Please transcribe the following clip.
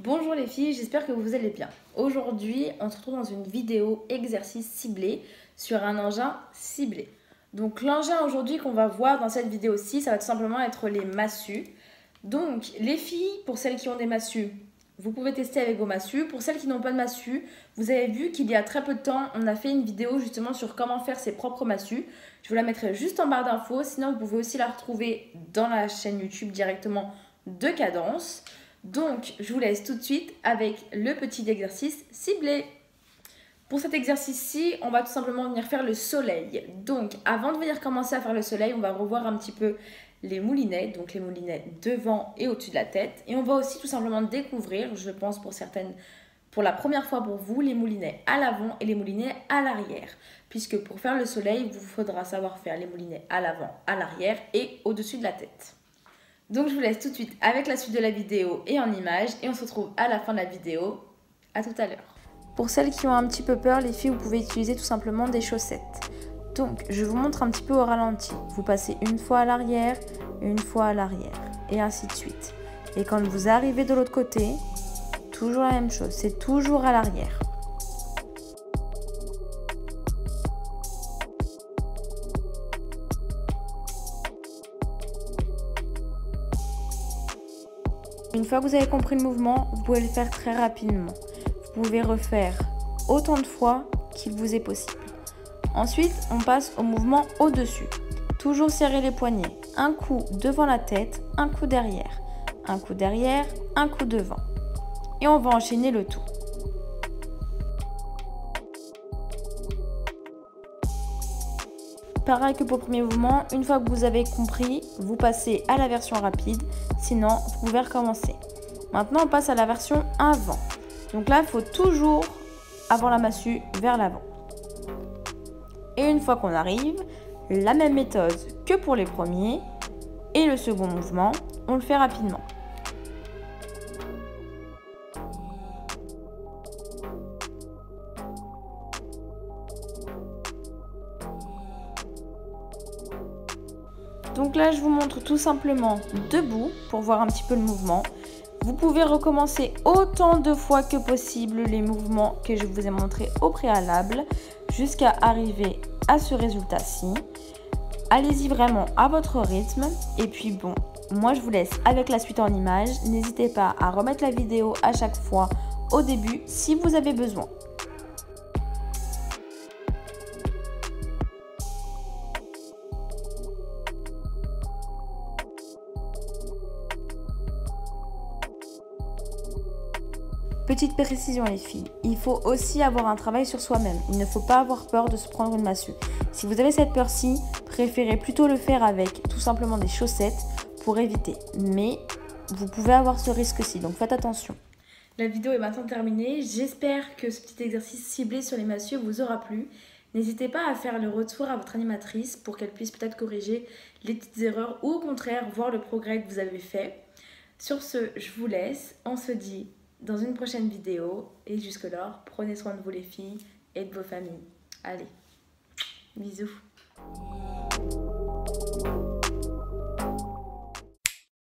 Bonjour les filles, j'espère que vous allez bien. Aujourd'hui, on se retrouve dans une vidéo exercice ciblé sur un engin ciblé. Donc l'engin aujourd'hui qu'on va voir dans cette vidéo-ci, ça va tout simplement être les massues. Donc les filles, pour celles qui ont des massues, vous pouvez tester avec vos massues. Pour celles qui n'ont pas de massues, vous avez vu qu'il y a très peu de temps, on a fait une vidéo justement sur comment faire ses propres massues. Je vous la mettrai juste en barre d'infos, sinon vous pouvez aussi la retrouver dans la chaîne YouTube directement de Cadence. Donc, je vous laisse tout de suite avec le petit exercice ciblé. Pour cet exercice-ci, on va tout simplement venir faire le soleil. Donc, avant de venir commencer à faire le soleil, on va revoir un petit peu les moulinets. Donc, les moulinets devant et au-dessus de la tête. Et on va aussi tout simplement découvrir, je pense pour certaines, pour la première fois pour vous, les moulinets à l'avant et les moulinets à l'arrière. Puisque pour faire le soleil, il vous faudra savoir faire les moulinets à l'avant, à l'arrière et au-dessus de la tête. Donc je vous laisse tout de suite avec la suite de la vidéo et en images et on se retrouve à la fin de la vidéo. À tout à l'heure. Pour celles qui ont un petit peu peur, les filles, vous pouvez utiliser tout simplement des chaussettes. Donc je vous montre un petit peu au ralenti. Vous passez une fois à l'arrière, une fois à l'arrière et ainsi de suite. Et quand vous arrivez de l'autre côté, toujours la même chose, c'est toujours à l'arrière. Une fois que vous avez compris le mouvement, vous pouvez le faire très rapidement. Vous pouvez refaire autant de fois qu'il vous est possible. Ensuite, on passe au mouvement au-dessus. Toujours serrer les poignets. Un coup devant la tête, un coup derrière. Un coup derrière, un coup devant. Et on va enchaîner le tout. Pareil que pour le premier mouvement, une fois que vous avez compris, vous passez à la version rapide, sinon vous pouvez recommencer. Maintenant on passe à la version avant. Donc là il faut toujours avoir la massue vers l'avant. Et une fois qu'on arrive, la même méthode que pour les premiers et le second mouvement, on le fait rapidement. Donc là, je vous montre tout simplement debout pour voir un petit peu le mouvement. Vous pouvez recommencer autant de fois que possible les mouvements que je vous ai montrés au préalable jusqu'à arriver à ce résultat-ci. Allez-y vraiment à votre rythme. Et puis bon, moi je vous laisse avec la suite en images. N'hésitez pas à remettre la vidéo à chaque fois au début si vous avez besoin. Petite précision les filles, il faut aussi avoir un travail sur soi-même. Il ne faut pas avoir peur de se prendre une massue. Si vous avez cette peur-ci, préférez plutôt le faire avec tout simplement des chaussettes pour éviter. Mais vous pouvez avoir ce risque-ci, donc faites attention. La vidéo est maintenant terminée. J'espère que ce petit exercice ciblé sur les massues vous aura plu. N'hésitez pas à faire le retour à votre animatrice pour qu'elle puisse peut-être corriger les petites erreurs ou au contraire voir le progrès que vous avez fait. Sur ce, je vous laisse. On se dit dans une prochaine vidéo et jusque-là, prenez soin de vous les filles et de vos familles. Allez, bisous.